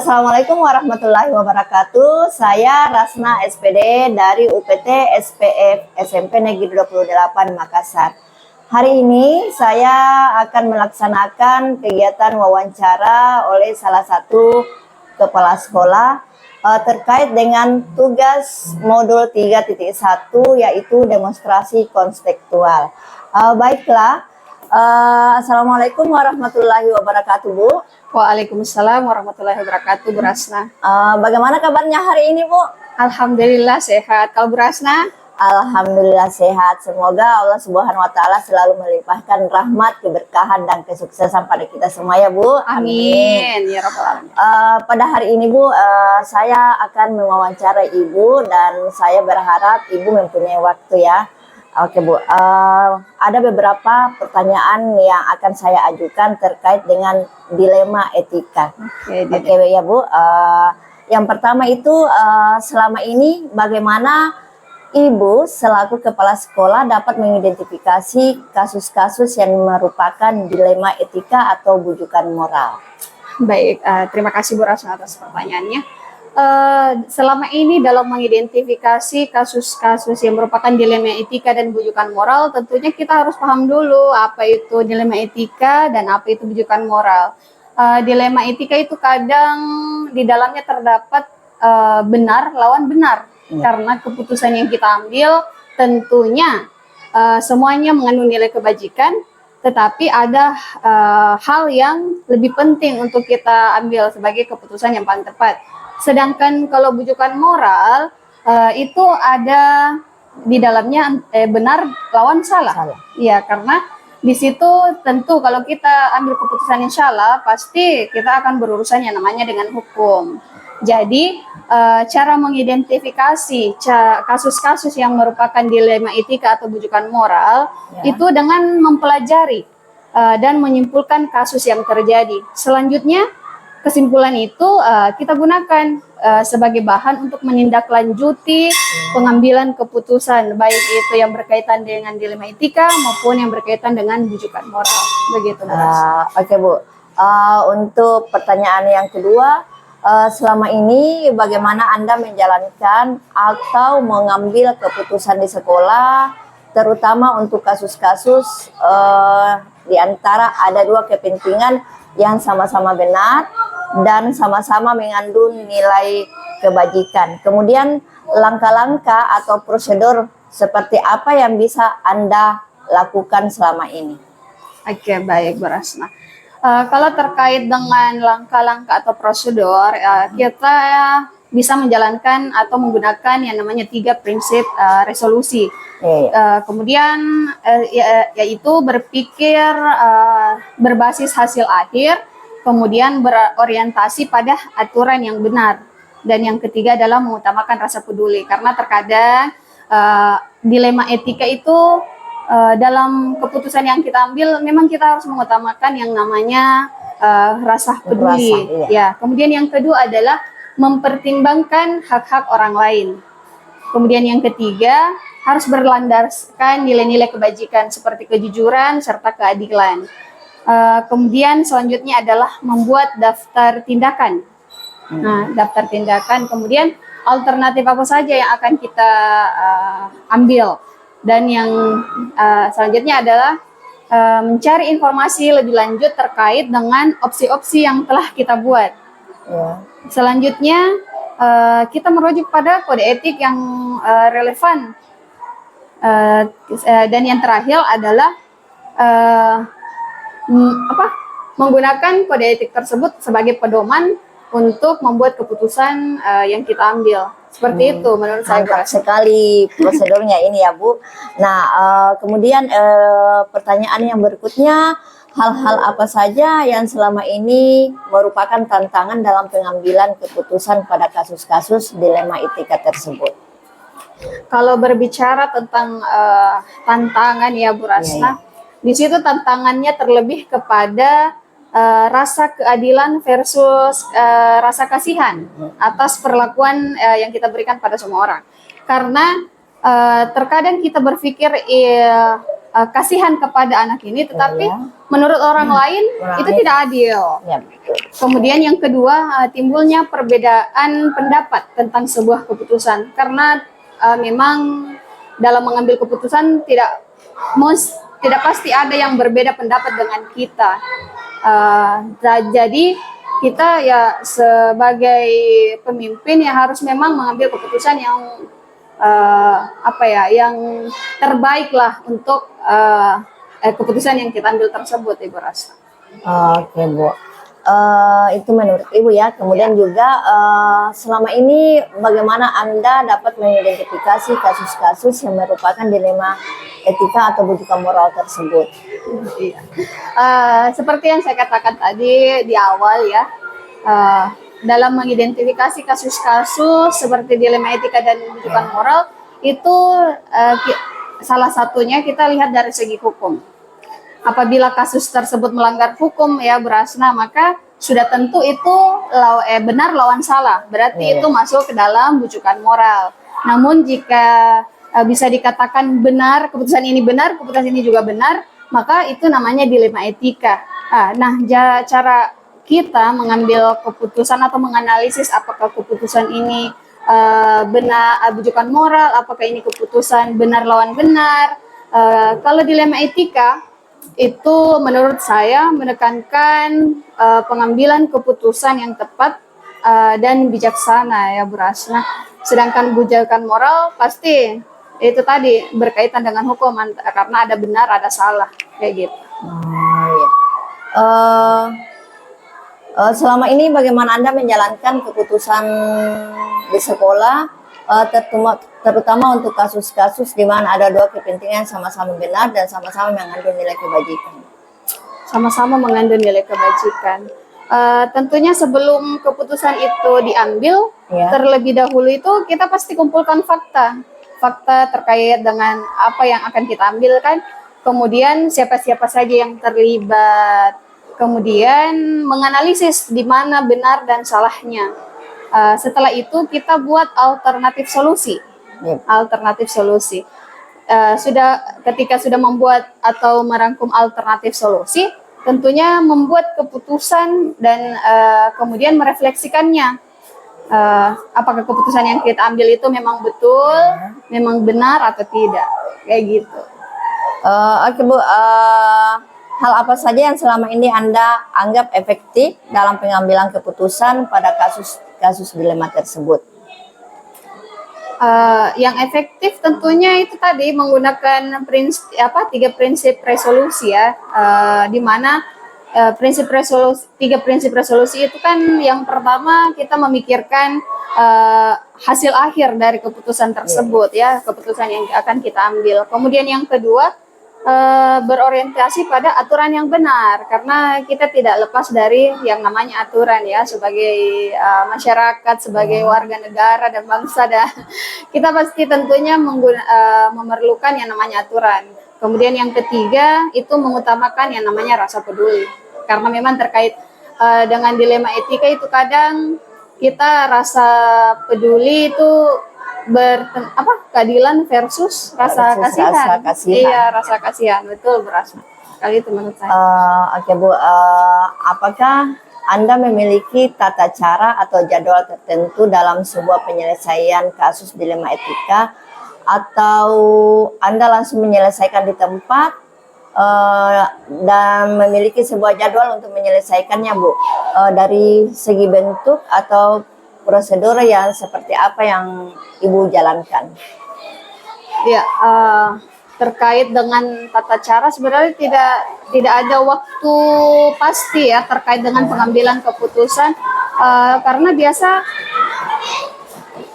Assalamualaikum warahmatullahi wabarakatuh. Saya Rasna SPD dari UPT SPF SMP Negeri 28 Makassar. Hari ini saya akan melaksanakan kegiatan wawancara oleh salah satu kepala sekolah terkait dengan tugas modul 3.1 yaitu demonstrasi konstekstual. Baiklah, Assalamualaikum warahmatullahi wabarakatuh, Bu. Waalaikumsalam warahmatullahi wabarakatuh, Bu Rasna. Bagaimana kabarnya hari ini, Bu? Alhamdulillah sehat. Kalau Bu Rasna? Alhamdulillah sehat. Semoga Allah Subhanahu wa taala selalu melimpahkan rahmat, keberkahan dan kesuksesan pada kita semua ya, Bu. Amin. Ya rabbal alamin. Pada hari ini, Bu, saya akan mewawancarai Ibu dan saya berharap Ibu mempunyai waktu ya. Oke, Bu, ada beberapa pertanyaan yang akan saya ajukan terkait dengan dilema etika. Oke, ya, Bu. Yang pertama itu, selama ini bagaimana Ibu selaku kepala sekolah dapat mengidentifikasi kasus-kasus yang merupakan dilema etika atau bujukan moral? Baik, terima kasih Bu Rasna atas pertanyaannya. Selama ini dalam mengidentifikasi kasus-kasus yang merupakan dilema etika dan bujukan moral, tentunya kita harus paham dulu apa itu dilema etika dan apa itu bujukan moral. Dilema etika itu kadang di dalamnya terdapat benar lawan benar, karena keputusan yang kita ambil tentunya semuanya mengandung nilai kebajikan, tetapi ada hal yang lebih penting untuk kita ambil sebagai keputusan yang paling tepat. Sedangkan kalau bujukan moral itu ada di dalamnya benar lawan salah. Ya, karena di situ tentu kalau kita ambil keputusan yang salah, pasti kita akan berurusan yang namanya dengan hukum. Jadi cara mengidentifikasi kasus-kasus yang merupakan dilema etika atau bujukan moral itu dengan mempelajari dan menyimpulkan kasus yang terjadi. Selanjutnya kesimpulan itu kita gunakan sebagai bahan untuk menindaklanjuti pengambilan keputusan, baik itu yang berkaitan dengan dilema etika maupun yang berkaitan dengan bujukan moral. Begitu, Bu. Oke, Bu. Untuk pertanyaan yang kedua, selama ini bagaimana Anda menjalankan atau mengambil keputusan di sekolah, terutama untuk kasus-kasus di antara ada dua kepentingan yang sama-sama benar dan sama-sama mengandung nilai kebajikan. Kemudian langkah-langkah atau prosedur seperti apa yang bisa Anda lakukan selama ini? Oke, baik, Bu Rasna. Kalau terkait dengan langkah-langkah atau prosedur, kita bisa menjalankan atau menggunakan yang namanya 3 prinsip resolusi. Kemudian yaitu berpikir berbasis hasil akhir, kemudian berorientasi pada aturan yang benar, dan yang ketiga adalah mengutamakan rasa peduli, karena terkadang dilema etika itu dalam keputusan yang kita ambil memang kita harus mengutamakan yang namanya rasa peduli. Ya. Kemudian yang kedua adalah mempertimbangkan hak-hak orang lain. Kemudian yang ketiga harus berlandaskan nilai-nilai kebajikan seperti kejujuran serta keadilan. Kemudian selanjutnya adalah membuat daftar tindakan. Nah, daftar tindakan, kemudian alternatif apa saja yang akan kita ambil. Dan yang selanjutnya adalah mencari informasi lebih lanjut terkait dengan opsi-opsi yang telah kita buat. Selanjutnya kita merujuk pada kode etik yang relevan. Dan yang terakhir adalah menggunakan kode etik tersebut sebagai pedoman untuk membuat keputusan yang kita ambil. Seperti itu menurut saya. Mantap sekali prosedurnya ini ya, Bu. Nah, kemudian pertanyaan yang berikutnya, hal-hal apa saja yang selama ini merupakan tantangan dalam pengambilan keputusan pada kasus-kasus dilema etika tersebut? Kalau berbicara tentang tantangan ya, Bu Rasna, di situ tantangannya terlebih kepada rasa keadilan versus rasa kasihan atas perlakuan yang kita berikan pada semua orang. Karena terkadang kita berpikir kasihan kepada anak ini, tetapi Iya. menurut orang lain Orang itu lain. tidak adil. Ya, betul. Kemudian yang kedua, timbulnya perbedaan pendapat tentang sebuah keputusan, karena memang dalam mengambil keputusan tidak pasti ada yang berbeda pendapat dengan kita. Jadi kita ya sebagai pemimpin ya harus memang mengambil keputusan yang yang terbaik lah untuk keputusan yang kita ambil tersebut, Ibu Rasa. Oke, Bu. Itu menurut Ibu ya. Kemudian juga selama ini bagaimana Anda dapat mengidentifikasi kasus-kasus yang merupakan dilema etika atau bujukan moral tersebut? Iya. Seperti yang saya katakan tadi di awal ya, dalam mengidentifikasi kasus-kasus seperti dilema etika dan bujukan moral itu salah satunya kita lihat dari segi hukum. Apabila kasus tersebut melanggar hukum ya Berasna, maka sudah tentu itu benar lawan salah, berarti itu masuk ke dalam bujukan moral. Namun jika bisa dikatakan benar, keputusan ini benar, keputusan ini juga benar, maka itu namanya dilema etika. Nah, cara kita mengambil keputusan atau menganalisis apakah keputusan ini benar bujukan moral, apakah ini keputusan benar lawan benar. Kalau dilema etika itu menurut saya menekankan pengambilan keputusan yang tepat dan bijaksana ya Bu Rasna. Sedangkan bujukan moral pasti itu tadi berkaitan dengan hukum karena ada benar ada salah kayak gitu. Selama ini bagaimana Anda menjalankan keputusan di sekolah, terutama untuk kasus-kasus di mana ada dua kepentingan sama-sama benar dan sama-sama mengandung nilai kebajikan? Sama-sama mengandung nilai kebajikan. Tentunya sebelum keputusan itu diambil, terlebih dahulu itu kita pasti kumpulkan fakta terkait dengan apa yang akan kita ambil kan. Kemudian siapa-siapa saja yang terlibat. Kemudian menganalisis di mana benar dan salahnya. Setelah itu kita buat alternatif solusi. Alternatif solusi. Ketika sudah membuat atau merangkum alternatif solusi, tentunya membuat keputusan dan kemudian merefleksikannya. Apakah keputusan yang kita ambil itu memang betul, memang benar atau tidak, kayak gitu. Oke Bu, hal apa saja yang selama ini Anda anggap efektif dalam pengambilan keputusan pada kasus dilema tersebut? Yang efektif tentunya itu tadi menggunakan tiga prinsip resolusi ya, di mana tiga prinsip resolusi itu kan yang pertama kita memikirkan hasil akhir dari keputusan tersebut ya, keputusan yang akan kita ambil. Kemudian yang kedua berorientasi pada aturan yang benar, karena kita tidak lepas dari yang namanya aturan ya, sebagai masyarakat, sebagai warga negara dan bangsa kita pasti tentunya memerlukan yang namanya aturan. Kemudian yang ketiga itu mengutamakan yang namanya rasa peduli, karena memang terkait dengan dilema etika itu kadang kita rasa peduli itu keadilan versus rasa kasihan. Iya, rasa kasihan, betul Berasna. Kali itu menurut saya. Oke Bu, apakah Anda memiliki tata cara atau jadwal tertentu dalam sebuah penyelesaian kasus dilema etika, atau Anda langsung menyelesaikan di tempat dan memiliki sebuah jadwal untuk menyelesaikannya Bu, dari segi bentuk atau prosedur yang seperti apa yang Ibu jalankan? Ya, terkait dengan tata cara sebenarnya tidak ada waktu pasti ya terkait dengan pengambilan keputusan, karena biasa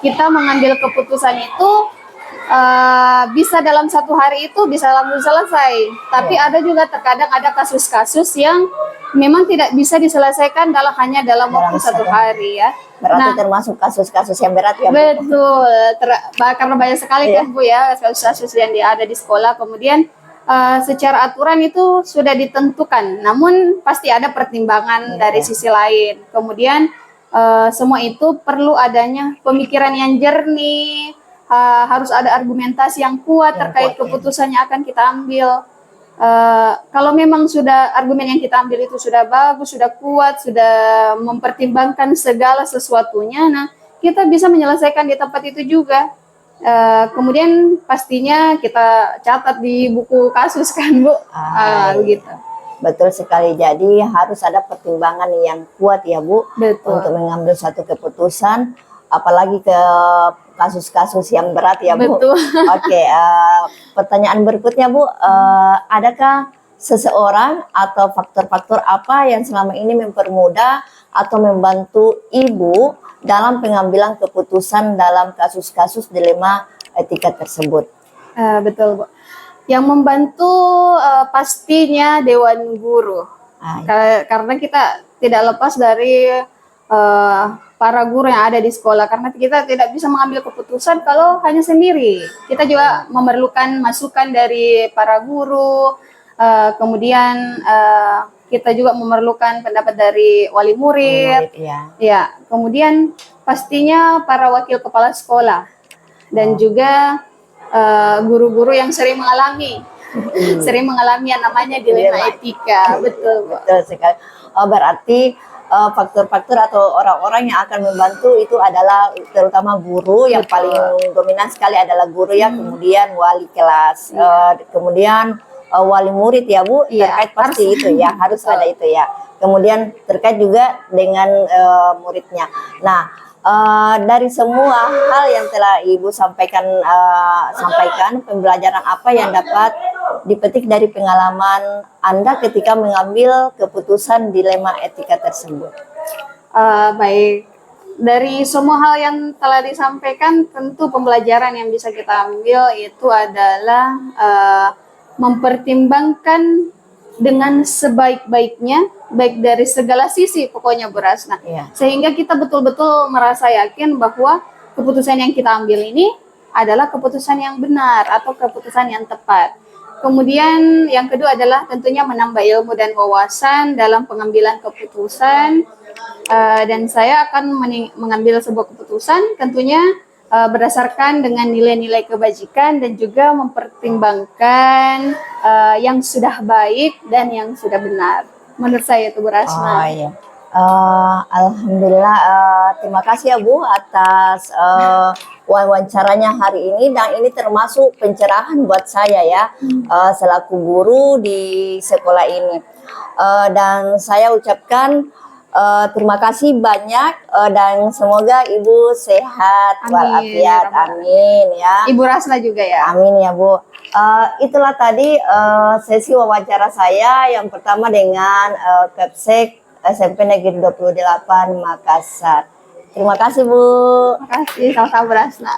kita mengambil keputusan itu bisa dalam satu hari itu bisa langsung selesai. Tapi ada juga terkadang ada kasus-kasus yang memang tidak bisa diselesaikan hanya dalam waktu satu hari ya. Berarti termasuk kasus-kasus yang berat ya Bu? Betul, karena banyak sekali kan Bu ya kasus-kasus yang ada di sekolah. Kemudian secara aturan itu sudah ditentukan, namun pasti ada pertimbangan dari sisi lain. Kemudian semua itu perlu adanya pemikiran yang jernih, harus ada argumentasi yang kuat Yang terkait kuat, ya. keputusan yang akan kita ambil. Kalau memang sudah argumen yang kita ambil itu sudah bagus, sudah kuat, sudah mempertimbangkan segala sesuatunya, nah kita bisa menyelesaikan di tempat itu juga. Kemudian pastinya kita catat di buku kasus kan Bu, Iya. begitu. Betul sekali. Jadi harus ada pertimbangan yang kuat ya Bu Betul. untuk mengambil satu keputusan, apalagi ke kasus-kasus yang berat ya Bu. Betul. Oke, pertanyaan berikutnya Bu, adakah seseorang atau faktor-faktor apa yang selama ini mempermudah atau membantu Ibu dalam pengambilan keputusan dalam kasus-kasus dilema etika tersebut? Betul Bu. Yang membantu pastinya Dewan Guru. Karena kita tidak lepas dari para guru yang ada di sekolah, karena kita tidak bisa mengambil keputusan kalau hanya sendiri. Kita juga memerlukan masukan dari para guru, kemudian kita juga memerlukan pendapat dari wali murid, ya. Kemudian pastinya para wakil kepala sekolah dan juga guru-guru yang sering mengalami yang namanya dilema etika. Betul sekali. Berarti faktor-faktor atau orang-orang yang akan membantu itu adalah terutama guru, yang paling dominan sekali adalah guru ya, kemudian wali kelas, kemudian wali murid ya Bu, terkait pasti itu ya, harus ada itu ya. Kemudian terkait juga dengan muridnya. Nah, dari semua hal yang telah Ibu sampaikan, pembelajaran apa yang dapat dipetik dari pengalaman Anda ketika mengambil keputusan dilema etika tersebut? Baik, dari semua hal yang telah disampaikan, tentu pembelajaran yang bisa kita ambil itu adalah mempertimbangkan dengan sebaik-baiknya, baik dari segala sisi pokoknya Bu Rasna. Sehingga kita betul-betul merasa yakin bahwa keputusan yang kita ambil ini adalah keputusan yang benar atau keputusan yang tepat. Kemudian yang kedua adalah tentunya menambah ilmu dan wawasan dalam pengambilan keputusan. Dan saya akan mengambil sebuah keputusan tentunya berdasarkan dengan nilai-nilai kebajikan dan juga mempertimbangkan yang sudah baik dan yang sudah benar. Menurut saya itu Bu Rasna. Alhamdulillah, terima kasih ya Bu atas wawancaranya hari ini, dan ini termasuk pencerahan buat saya ya, selaku guru di sekolah ini. Dan saya ucapkan terima kasih banyak, dan semoga Ibu sehat walafiat. Amin ya. Ibu Rasna juga ya. Amin ya Bu. Itulah tadi sesi wawancara saya yang pertama dengan Kapsek SMP Negeri 28 Makassar. Terima kasih Bu. Terima kasih, sama-sama Bu Rasna.